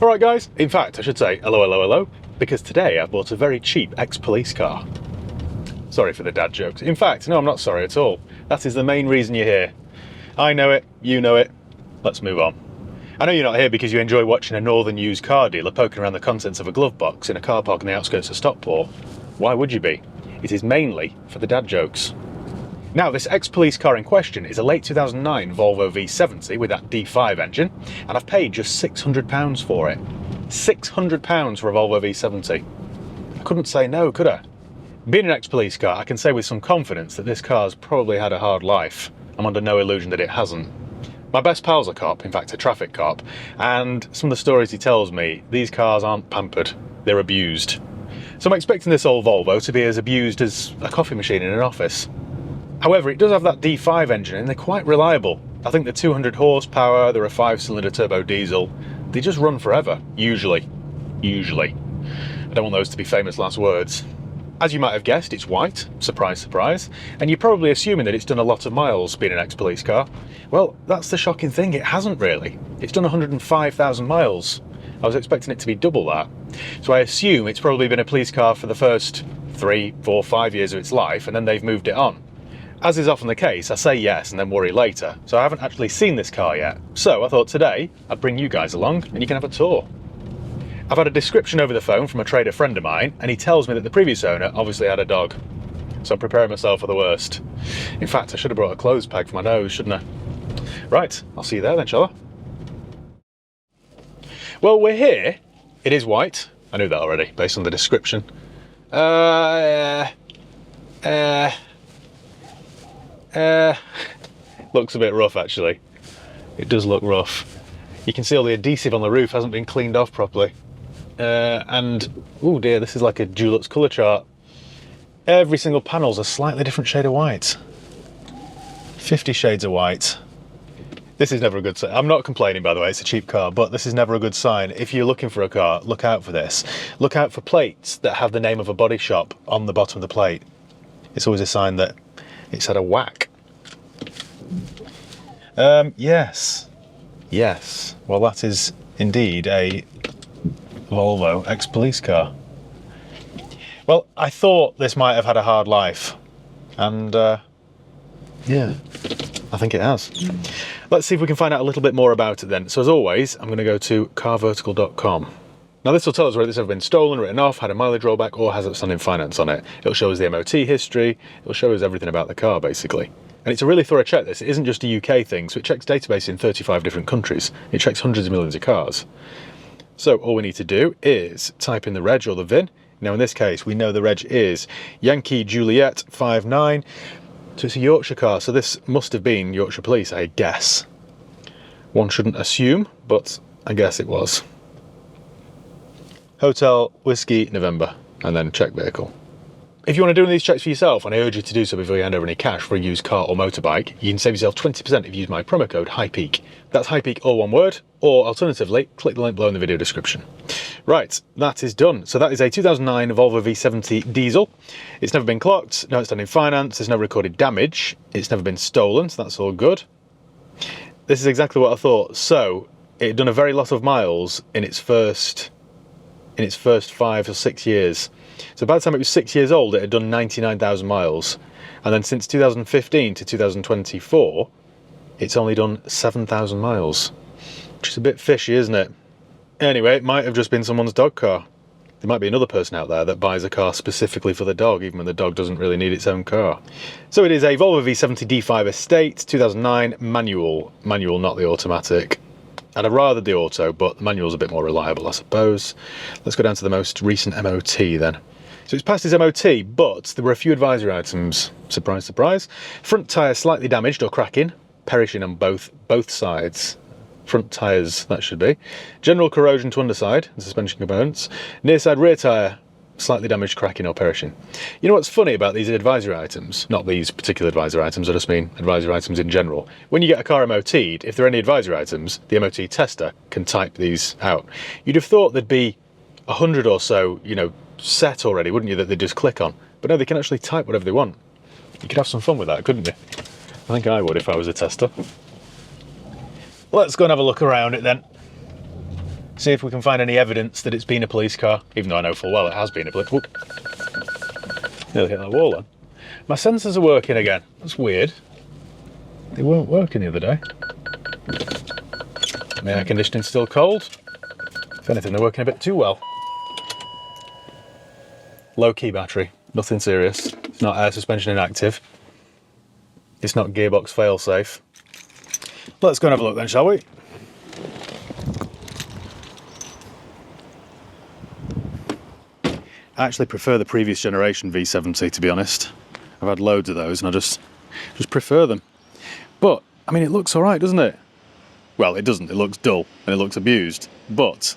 Alright guys, in fact I should say hello, because today I've bought a very cheap ex-police car. Sorry for the dad jokes. In fact, no, I'm not sorry at all. That is the main reason you're here. I know it, you know it, let's move on. I know you're not here because you enjoy watching a northern used car dealer poking around the contents of a glove box in a car park on the outskirts of Stockport. Why would you be? It is mainly for the dad jokes. Now, this ex-police car in question is a late 2009 Volvo V70 with that D5 engine, and I've paid just £600 for it. £600 for a Volvo V70. I couldn't say no, could I? Being an ex-police car, I can say with some confidence that this car's probably had a hard life. I'm under no illusion that it hasn't. My best pal's a cop, in fact a traffic cop, and some of the stories he tells me, these cars aren't pampered, they're abused. So I'm expecting this old Volvo to be as abused as a coffee machine in an office. However, it does have that D5 engine and they're quite reliable. I think they're 200 horsepower, they're a 5-cylinder turbo diesel. They just run forever, usually. Usually. I don't want those to be famous last words. As you might have guessed, it's white, surprise, surprise, and you're probably assuming that it's done a lot of miles being an ex-police car. Well, that's the shocking thing, it hasn't really. It's done 105,000 miles. I was expecting it to be double that. So I assume it's probably been a police car for the first 3, 4, 5 years of its life, and then they've moved it on. As is often the case, I say yes and then worry later, so I haven't actually seen this car yet. So I thought today I'd bring you guys along and you can have a tour. I've had a description over the phone from a trader friend of mine, and he tells me that the previous owner obviously had a dog. So I'm preparing myself for the worst. In fact, I should have brought a clothes peg for my nose, shouldn't I? Right, I'll see you there then, shall I? Well, we're here. It is white. I knew that already, based on the description. Looks a bit rough actually. It does look rough. You can see all the adhesive on the roof hasn't been cleaned off properly. And, oh dear, this is like a Dulux colour chart. Every single panel's a slightly different shade of white. 50 shades of white. This is never a good sign. I'm not complaining, by the way, it's a cheap car, but this is never a good sign. If you're looking for a car, look out for this. Look out for plates that have the name of a body shop on the bottom of the plate. It's always a sign that it's had a whack. Yes. Yes. Well, that is indeed a Volvo ex-police car. Well, I thought this might have had a hard life. And, yeah, I think it has. Let's see if we can find out a little bit more about it then. So as always, I'm going to go to carvertical.com. Now this will tell us whether it's ever been stolen, written off, had a mileage rollback, or has outstanding finance on it. It'll show us the MOT history, it'll show us everything about the car basically. And it's a really thorough check this, it isn't just a UK thing, so it checks database in 35 different countries. It checks hundreds of millions of cars. So all we need to do is type in the reg or the VIN. Now in this case, we know the reg is Yankee Juliet 59. So it's a Yorkshire car, so this must have been Yorkshire Police, I guess. One shouldn't assume, but I guess it was. Hotel, Whiskey, November, and then check vehicle. If you want to do one of these checks for yourself, and I urge you to do so before you hand over any cash for a used car or motorbike, you can save yourself 20% if you use my promo code HIGHPEAK. That's HIGHPEAK all one word, or alternatively, click the link below in the video description. Right, that is done. So that is a 2009 Volvo V70 diesel. It's never been clocked, no outstanding finance, there's no recorded damage, it's never been stolen, so that's all good. This is exactly what I thought. So, it had done a very lot of miles in its first 5 or 6 years. So by the time it was 6 years old, it had done 99,000 miles. And then since 2015 to 2024, it's only done 7,000 miles. Which is a bit fishy, isn't it? Anyway, it might have just been someone's dog car. There might be another person out there that buys a car specifically for the dog, even when the dog doesn't really need its own car. So it is a Volvo V70 D5 Estate, 2009, manual. Manual, not the automatic. I'd have rather the auto, but the manual's a bit more reliable, I suppose. Let's go down to the most recent MOT then. So it's passed its MOT, but there were a few advisory items. Surprise, surprise. Front tyre slightly damaged or cracking, perishing on both sides. Front tyres, that should be. General corrosion to underside and suspension components. Near side rear tyre, slightly damaged, cracking or perishing. You know what's funny about these advisory items? Not these particular advisory items, I just mean advisory items in general. When you get a car MOT'd, if there are any advisory items, the MOT tester can type these out. You'd have thought there'd be 100 or so, you know, set already, wouldn't you, that they just click on? But no, they can actually type whatever they want. You could have some fun with that, couldn't you? I think I would if I was a tester. Let's go and have a look around it then. See if we can find any evidence that it's been a police car, even though I know full well it has been a police car. Nearly hit that wall then. My sensors are working again. That's weird. They weren't working the other day. My air conditioning's still cold. If anything, they're working a bit too well. Low key battery, nothing serious. It's not air suspension inactive. It's not gearbox fail safe. Let's go and have a look then, shall we? I actually prefer the previous generation V70, to be honest. I've had loads of those and I just prefer them. But, I mean, it looks all right, doesn't it? Well, it doesn't. It looks dull and it looks abused. But,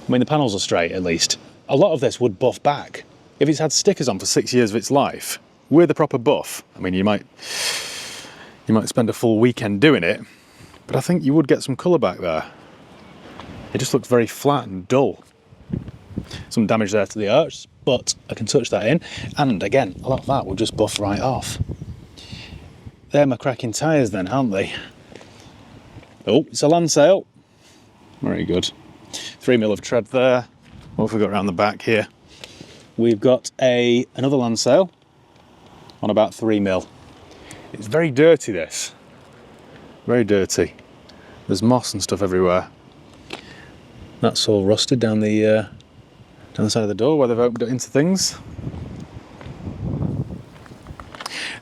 I mean, the panels are straight, at least. A lot of this would buff back. If it's had stickers on for 6 years of its life, with a proper buff, I mean, you might spend a full weekend doing it, but I think you would get some colour back there. It just looks very flat and dull. Some damage there to the arch, but I can touch that in, and again, a lot of that will just buff right off. They're my cracking tyres then, aren't they? Oh, it's a land sale. Very good. 3mm of tread there. What have we got around the back here? We've got another land sale on about 3mm. It's very dirty, this. Very dirty. There's moss and stuff everywhere. That's all rusted down the side of the door where they've opened it into things.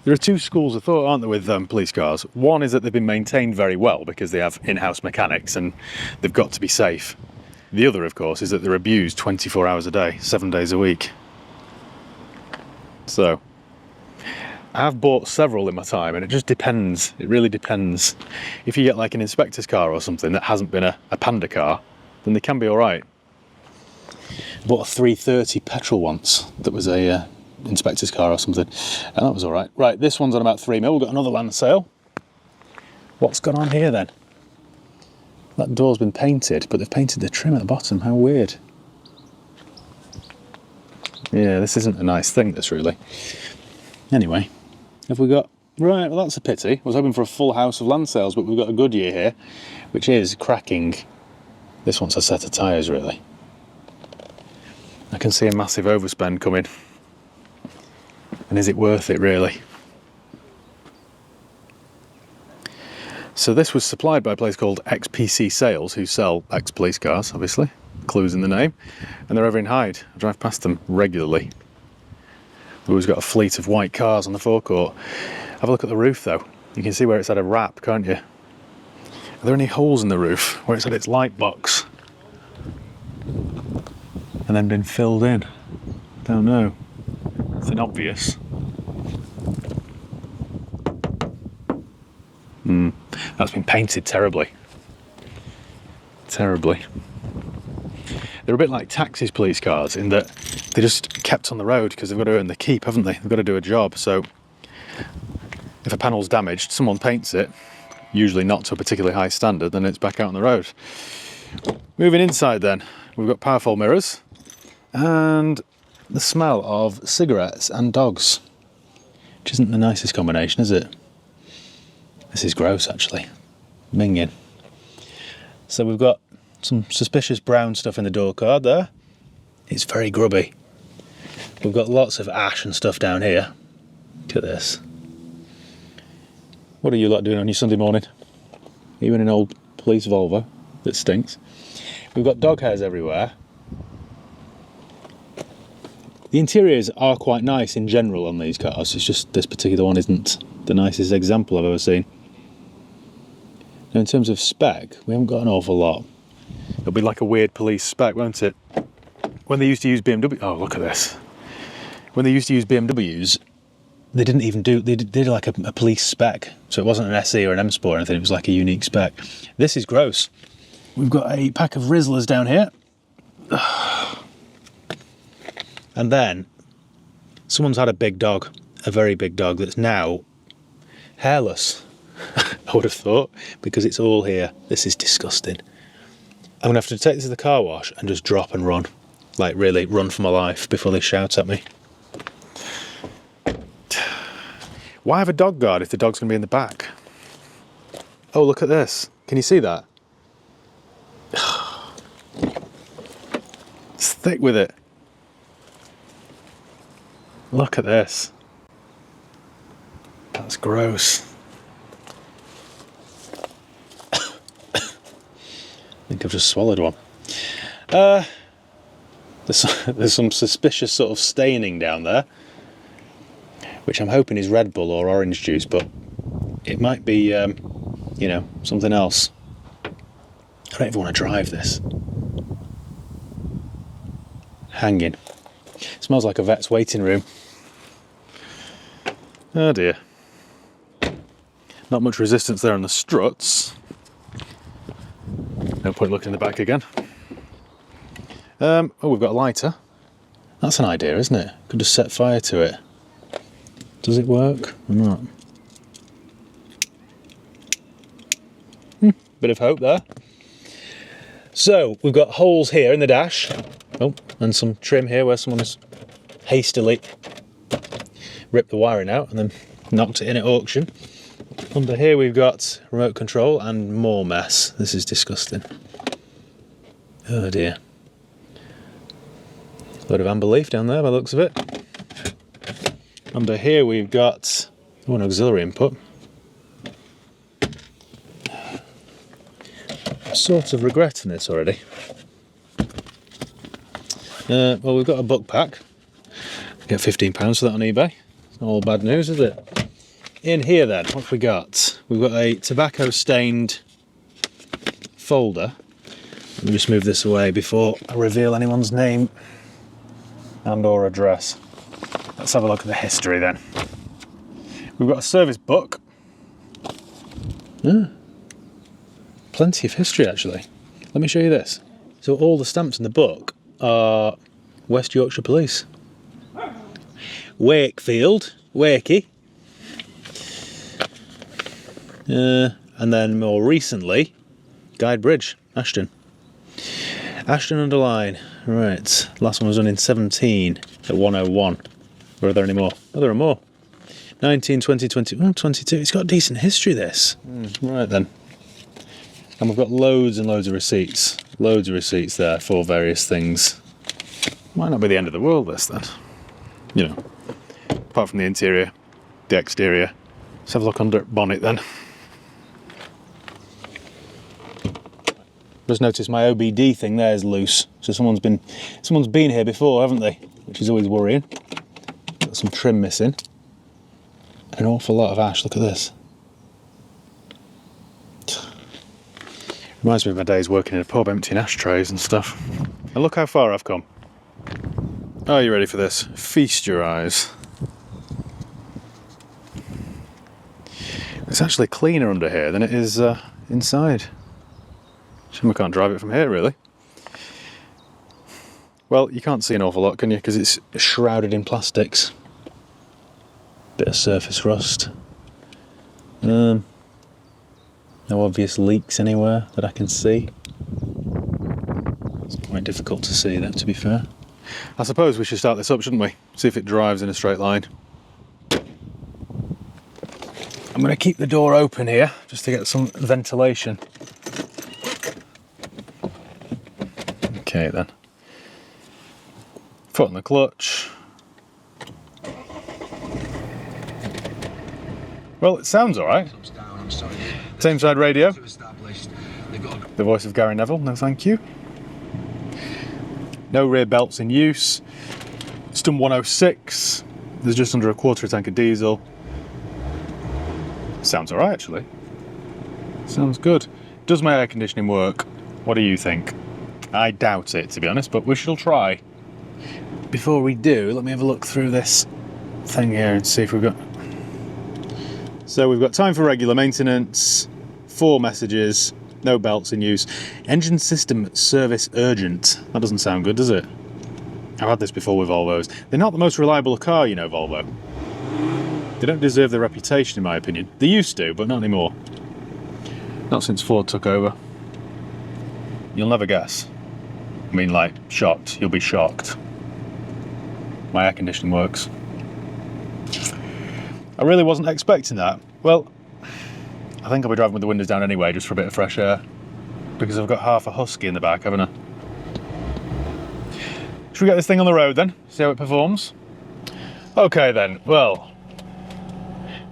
There are two schools of thought, aren't there, with police cars? One is that they've been maintained very well because they have in-house mechanics and they've got to be safe. The other, of course, is that they're abused 24 hours a day, 7 days a week. So, I've bought several in my time and it just depends. It really depends. If you get like an inspector's car or something that hasn't been a panda car, then they can be all right. I bought a 330 petrol once that was a inspector's car or something, and that was all right. Right, this one's on about 3mm. We've got another land sale. What's gone on here then? That door's been painted, but they've painted the trim at the bottom. How weird. Yeah, this isn't a nice thing, this really. Anyway, have we got... Right, well that's a pity. I was hoping for a full house of land sales, but we've got a Goodyear here, which is cracking. This one's a set of tyres, really. I can see a massive overspend coming. And is it worth it, really? So this was supplied by a place called XPC Sales, who sell ex-police cars, obviously. Clues in the name. And they're over in Hyde. I drive past them regularly. We've always got a fleet of white cars on the forecourt. Have a look at the roof, though. You can see where it's had a wrap, can't you? Are there any holes in the roof where it's had its light box and then been filled in? Don't know. Nothing obvious. That's been painted terribly. Terribly. They're a bit like taxis, police cars, in that they just kept on the road because they've got to earn the keep, haven't they? They've got to do a job. So if a panel's damaged, someone paints it, usually not to a particularly high standard, then it's back out on the road. Moving inside then, we've got powerful mirrors and the smell of cigarettes and dogs, which isn't the nicest combination, is it? This is gross, actually. Minging. So we've got some suspicious brown stuff in the door card there. It's very grubby. We've got lots of ash and stuff down here. Look at this. What are you lot doing on your Sunday morning? Are you in an old police Volvo that stinks? We've got dog hairs everywhere. The interiors are quite nice in general on these cars. It's just this particular one isn't the nicest example I've ever seen. Now, in terms of spec, we haven't got an awful lot. It'll be like a weird police spec, won't it? When they used to use BMW... Oh, look at this. When they used to use BMWs, they didn't even do... They did like a police spec. So it wasn't an SE or an M Sport or anything. It was like a unique spec. This is gross. We've got a pack of Rizzlers down here. And then someone's had a big dog, a very big dog, that's now hairless, I would have thought, because it's all here. This is disgusting. I'm going to have to take this to the car wash and just drop and run. Like, really, run for my life before they shout at me. Why have a dog guard if the dog's going to be in the back? Oh, look at this. Can you see that? thick with it. Look at this. That's gross. I think I've just swallowed one. There's some suspicious sort of staining down there, which I'm hoping is Red Bull or orange juice, but it might be, you know, something else. I don't even want to drive this. Hanging. It smells like a vet's waiting room. Oh dear. Not much resistance there on the struts. No point looking in the back again. Oh, we've got a lighter. That's an idea, isn't it? Could just set fire to it. Does it work or not? Bit of hope there. So, we've got holes here in the dash. Oh, and some trim here where someone's hastily ripped the wiring out and then knocked it in at auction. Under here we've got remote control and more mess. This is disgusting. Oh dear. A load of amber leaf down there by the looks of it. Under here we've got an auxiliary input. I'm sort of regretting this already. Well, we've got a book pack. Get £15 for that on eBay. It's not all bad news, is it? In here then, what have we got? We've got a tobacco stained folder. Let me just move this away before I reveal anyone's name and or address. Let's have a look at the history then. We've got a service book. Plenty of history actually. Let me show you this. So all the stamps in the book are West Yorkshire Police. Wakefield, Wakey. And then more recently, Guide Bridge, Ashton. Ashton under line. Right, last one was done in 17 at 101. Or are there any more? Oh, there are more. 19, 20, 21, 22. It's got decent history, this. Right then. And we've got loads and loads of receipts. Loads of receipts there for various things. Might not be the end of the world, this then. You know, apart from the interior, the exterior. Let's have a look under bonnet then. Just noticed my OBD thing there is loose. So someone's been here before, haven't they? Which is always worrying. Got some trim missing. An awful lot of ash, look at this. Reminds me of my days working in a pub emptying ashtrays and stuff. And look how far I've come. Are you ready for this? Feast your eyes. It's actually cleaner under here than it is inside. Shame I can't drive it from here, really. Well, you can't see an awful lot, can you? Because it's shrouded in plastics. Bit of surface rust. No obvious leaks anywhere that I can see. It's quite difficult to see, though, to be fair. I suppose we should start this up, shouldn't we? See if it drives in a straight line. I'm going to keep the door open here, just to get some ventilation. Okay then. Foot on the clutch. Well, it sounds alright. Same side radio. The voice of Gary Neville, no thank you. No rear belts in use. It's done 106. There's just under a quarter tank of diesel. Sounds alright actually. Sounds good. Does my air conditioning work? What do you think? I doubt it, to be honest, but we shall try. Before we do, let me have a look through this thing here and see if we've got... So we've got time for regular maintenance, 4 messages, no belts in use. Engine system service urgent. That doesn't sound good, does it? I've had this before with Volvos. They're not the most reliable car, you know, Volvo. They don't deserve their reputation, in my opinion. They used to, but not anymore. Not since Ford took over. You'll never guess. I mean, like, shocked. You'll be shocked. My air conditioning works. I really wasn't expecting that. Well, I think I'll be driving with the windows down anyway, just for a bit of fresh air. Because I've got half a husky in the back, haven't I? Should we get this thing on the road then? See how it performs? Okay then, well,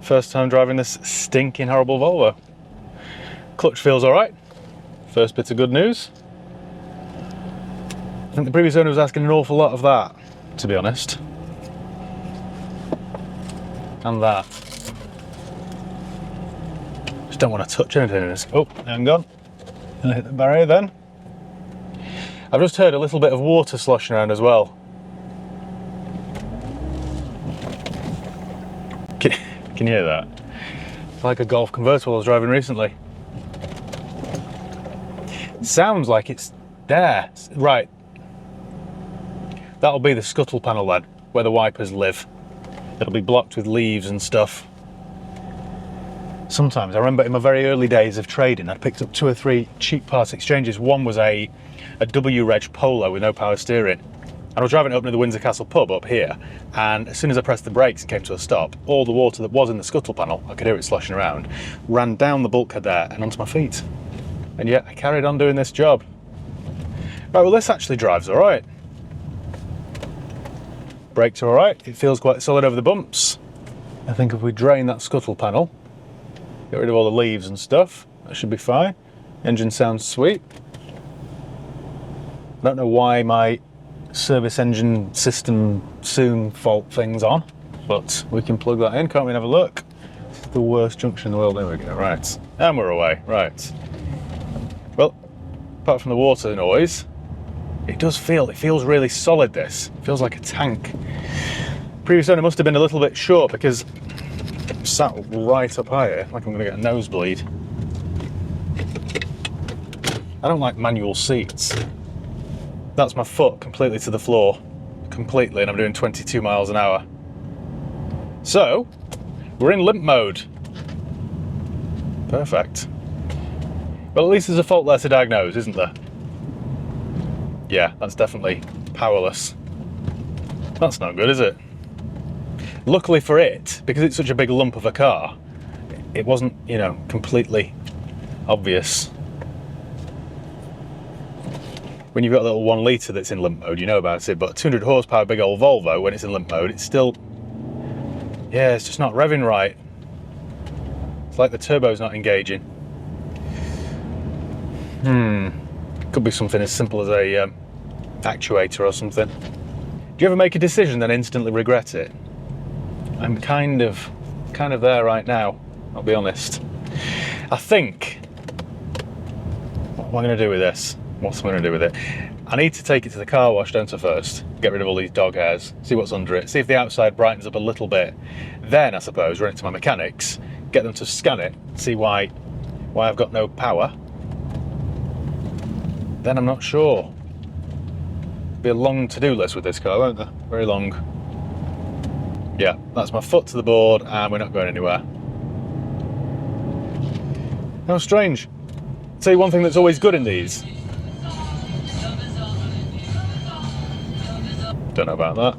first time driving this stinking horrible Volvo. Clutch feels all right. First bit of good news. I think the previous owner was asking an awful lot of that, to be honest. And that. Just don't want to touch anything in this. Oh, hang on. Gonna hit the barrier then. I've just heard a little bit of water sloshing around as well. Can you hear that? It's like a Golf convertible I was driving recently. Sounds like it's there. Right. That'll be the scuttle panel then, where the wipers live. It'll be blocked with leaves and stuff. Sometimes, I remember in my very early days of trading, I'd picked up 2 or 3 cheap parts exchanges. One was a W-Reg Polo with no power steering. And I was driving it up near the Windsor Castle pub up here, and as soon as I pressed the brakes and came to a stop, all the water that was in the scuttle panel, I could hear it sloshing around, ran down the bulkhead there and onto my feet. And yet I carried on doing this job. Right, well this actually drives all right. Brakes are all right, it feels quite solid over the bumps. I think if we drain that scuttle panel, get rid of all the leaves and stuff, that should be fine. Engine sounds sweet. I don't know why my service engine system soon fault thing's on, but we can plug that in, can't we, and have a look? It's the worst junction in the world. There we go, right. And we're away, right. Well, apart from the water noise, it feels really solid, this. It feels like a tank. Previous owner must have been a little bit short because I'm sat right up higher, like I'm gonna get a nosebleed. I don't like manual seats. That's my foot completely to the floor, completely, and I'm doing 22 miles an hour. So, we're in limp mode. Perfect. Well, at least there's a fault there to diagnose, isn't there? Yeah, that's definitely powerless. That's not good, is it? Luckily for it, because it's such a big lump of a car, it wasn't, you know, completely obvious. When you've got a little 1 litre that's in limp mode, you know about it, but 200 horsepower big old Volvo, when it's in limp mode, it's still, yeah, it's just not revving right. It's like the turbo's not engaging. Could be something as simple as a actuator or something. Do you ever make a decision then instantly regret it? I'm kind of there right now, I'll be honest. I think, what am I going to do with this? What's I going to do with it? I need to take it to the car wash, don't I, first? Get rid of all these dog hairs, see what's under it, see if the outside brightens up a little bit. Then, I suppose, run it to my mechanics, get them to scan it, see why I've got no power. Then I'm not sure. Be a long to-do list with this car, won't there? Very long. Yeah, that's my foot to the board, and we're not going anywhere. How strange. I'll tell you one thing that's always good in these. Don't know about that.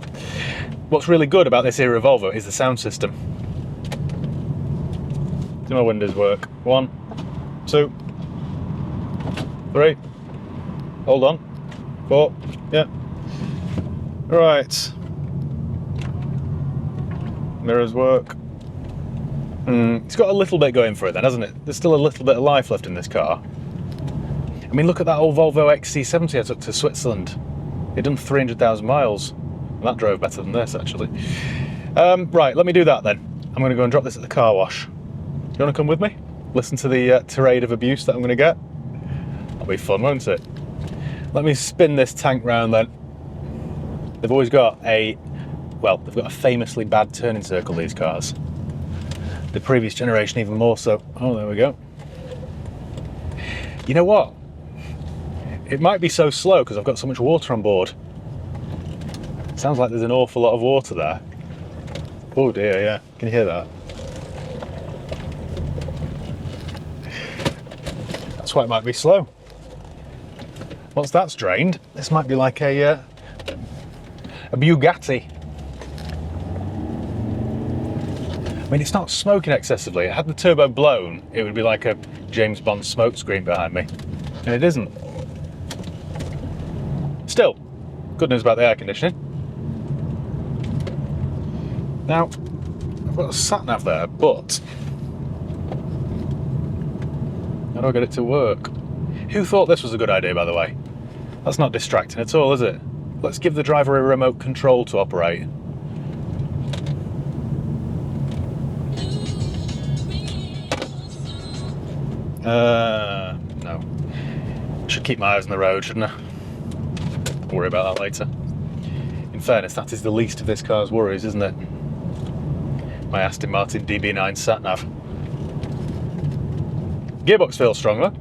What's really good about this era Volvo is the sound system. Do my windows work? 1, 2, 3. Hold on. 4. Yeah. Right. Mirrors work. It's got a little bit going for it then, hasn't it? There's still a little bit of life left in this car. I mean, look at that old Volvo XC70 I took to Switzerland. It'd done 300,000 miles. And that drove better than this, actually. Right, let me do that then. I'm going to go and drop this at the car wash. Do you want to come with me? Listen to the tirade of abuse that I'm going to get? That'll be fun, won't it? Let me spin this tank round then. They've always got they've got a famously bad turning circle, these cars. The previous generation even more so. Oh, there we go. You know what? It might be so slow because I've got so much water on board. Sounds like there's an awful lot of water there. Oh dear, yeah. Can you hear that? That's why it might be slow. Once that's drained, this might be like a Bugatti. I mean, it's not smoking excessively. Had the turbo blown, it would be like a James Bond smoke screen behind me. And it isn't. Still, good news about the air conditioning. Now, I've got a sat-nav there, but how do I get it to work? Who thought this was a good idea, by the way? That's not distracting at all, is it? Let's give the driver a remote control to operate. No. Should keep my eyes on the road, shouldn't I? Worry about that later. In fairness, that is the least of this car's worries, isn't it? My Aston Martin DB9 sat-nav. Gearbox feels stronger.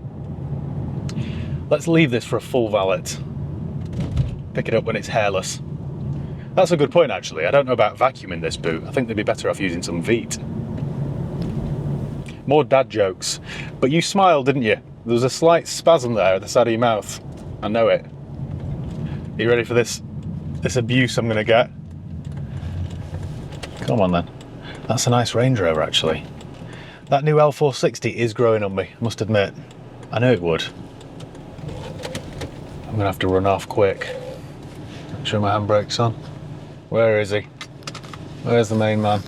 Let's leave this for a full valet. Pick it up when it's hairless. That's a good point, actually. I don't know about vacuuming this boot. I think they'd be better off using some Veet. More dad jokes. But you smiled, didn't you? There was a slight spasm there at the side of your mouth. I know it. Are you ready for this abuse I'm going to get? Come on then. That's a nice Range Rover, actually. That new L460 is growing on me, I must admit. I knew it would. I'm going to have to run off quick. Make sure my handbrake's on. Where is he? Where's the main man?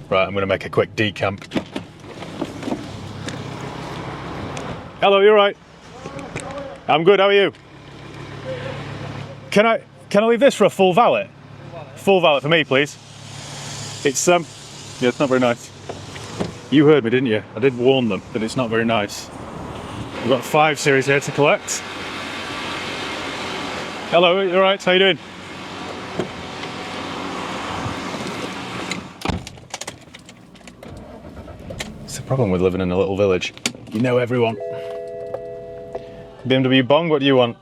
Right, I'm going to make a quick decamp. Hello, you alright? I'm good, how are you? Can I leave this for a full valet? Full valet for me, please. It's yeah, it's not very nice. You heard me, didn't you? I did warn them that it's not very nice. We've got 5 Series here to collect. Hello, you alright? How you doing? It's the problem with living in a little village. You know everyone. BMW Bong, what do you want?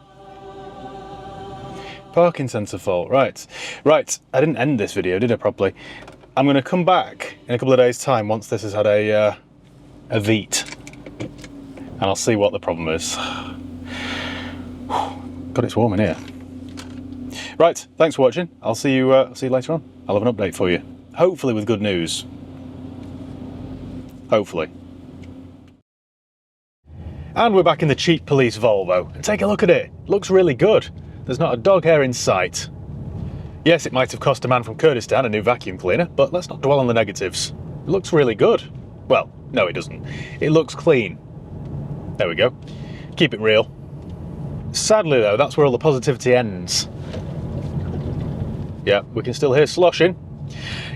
Parking sensor fault, right. Right, I didn't end this video, did I, properly? I'm going to come back in a couple of days' time once this has had a Veet. And I'll see what the problem is. God, it's warm in here. Right, thanks for watching. I'll see you later on. I'll have an update for you. Hopefully with good news. Hopefully. And we're back in the cheap police Volvo. And take a look at it. Looks really good. There's not a dog hair in sight. Yes, it might have cost a man from Kurdistan a new vacuum cleaner, but let's not dwell on the negatives. It looks really good. Well, no it doesn't. It looks clean. There we go. Keep it real. Sadly though, that's where all the positivity ends. Yeah, we can still hear sloshing.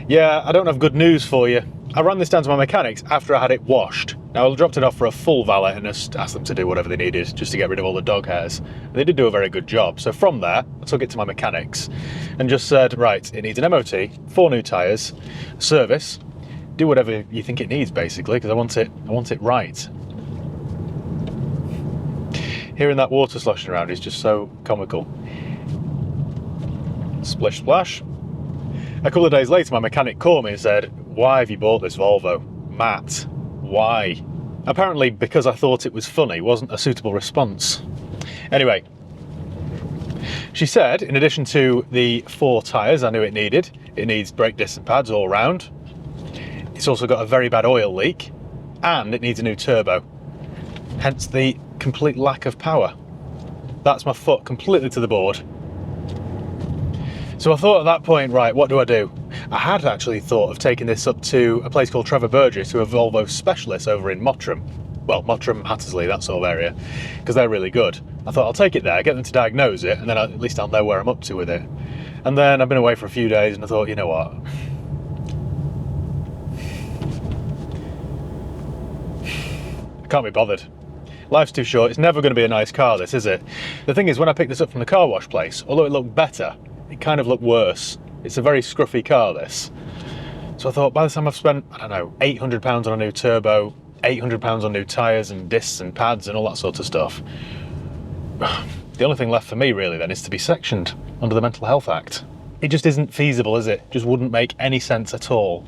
Yeah, I don't have good news for you. I ran this down to my mechanics after I had it washed. Now I dropped it off for a full valet and just asked them to do whatever they needed just to get rid of all the dog hairs. And they did do a very good job. So from there, I took it to my mechanics and just said, right, it needs an MOT, 4 new tyres, service, do whatever you think it needs basically, because I want it right. Hearing that water sloshing around is just so comical. Splish splash. A couple of days later, my mechanic called me and said, why have you bought this Volvo? Matt, why? Apparently because I thought it was funny wasn't a suitable response. Anyway, she said, in addition to the 4 tyres I knew it needs brake disc and pads all round. It's also got a very bad oil leak and it needs a new turbo. Hence the complete lack of power. That's my foot completely to the board. So I thought at that point, right, what do I do? I had actually thought of taking this up to a place called Trevor Burgess, who are Volvo specialists over in Mottram. Well, Mottram, Hattersley, that sort of area, because they're really good. I thought I'll take it there, get them to diagnose it, and then at least I'll know where I'm up to with it. And then I've been away for a few days and I thought, you know what? I can't be bothered. Life's too short. It's never going to be a nice car, this, is it? The thing is, when I picked this up from the car wash place, although it looked better, it kind of looked worse. It's a very scruffy car, this. So I thought by the time I've spent, I don't know, £800 on a new turbo, £800 on new tyres and discs and pads and all that sort of stuff, the only thing left for me really then is to be sectioned under the Mental Health Act. It just isn't feasible, is it? Just wouldn't make any sense at all.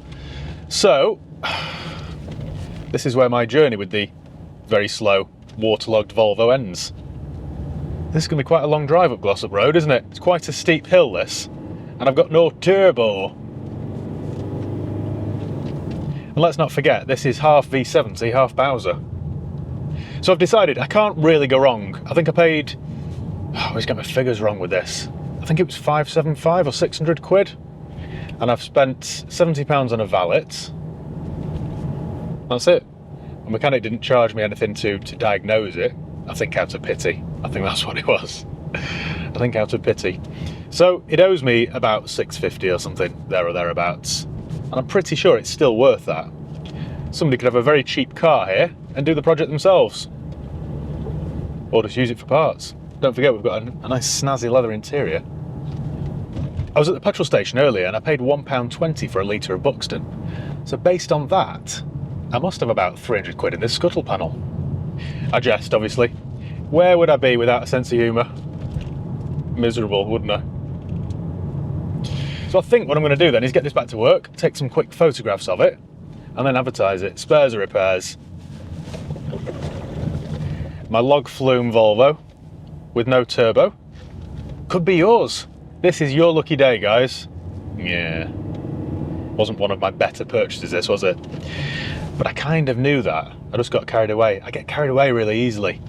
So, this is where my journey with the very slow, waterlogged Volvo ends. This is going to be quite a long drive up Glossop Road, isn't it? It's quite a steep hill, this. And I've got no turbo. And let's not forget, this is half V70, half Bowser. So I've decided I can't really go wrong. I think I paid, I always get my figures wrong with this. I think it was 575 or 600 quid. And I've spent £70 on a valet. That's it. The mechanic didn't charge me anything to diagnose it. I think out of pity. I think that's what it was. I think out of pity. So it owes me about 650 or something, there or thereabouts. And I'm pretty sure it's still worth that. Somebody could have a very cheap car here and do the project themselves. Or just use it for parts. Don't forget we've got a nice snazzy leather interior. I was at the petrol station earlier and I paid £1.20 for a litre of Buxton. So based on that, I must have about 300 quid in this scuttle panel. I jest, obviously. Where would I be without a sense of humour? Miserable, wouldn't I? So I think what I'm going to do then is get this back to work, take some quick photographs of it, and then advertise it. Spares or repairs. My log flume Volvo with no turbo. Could be yours. This is your lucky day, guys. Yeah. Wasn't one of my better purchases, this, was it? But I kind of knew that. I just got carried away. I get carried away really easily,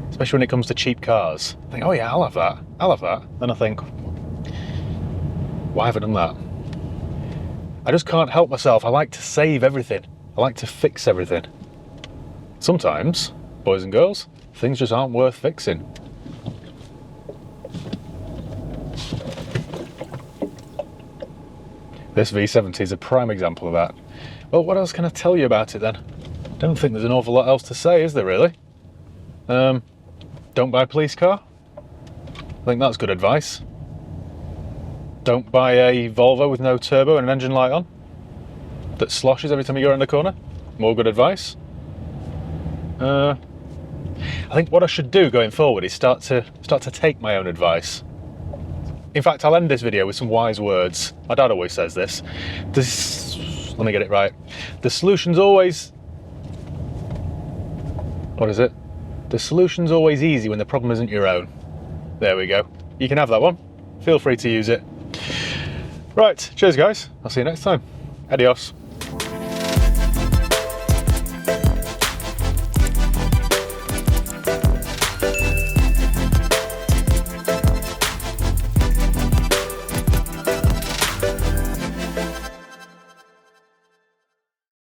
especially when it comes to cheap cars. I think, oh yeah, I'll have that. I'll have that. Then I think, why have I done that? I just can't help myself. I like to save everything. I like to fix everything. Sometimes, boys and girls, things just aren't worth fixing. This V70 is a prime example of that. Well, what else can I tell you about it then? Don't think there's an awful lot else to say, is there really? Don't buy a police car. I think that's good advice. Don't buy a Volvo with no turbo and an engine light on that sloshes every time you go around the corner. More good advice. I think what I should do going forward is start to take my own advice. In fact, I'll end this video with some wise words. My dad always says this. Let me get it right. The solution's always... What is it? The solution's always easy when the problem isn't your own. There we go. You can have that one. Feel free to use it. Right, cheers guys. I'll see you next time. Adios.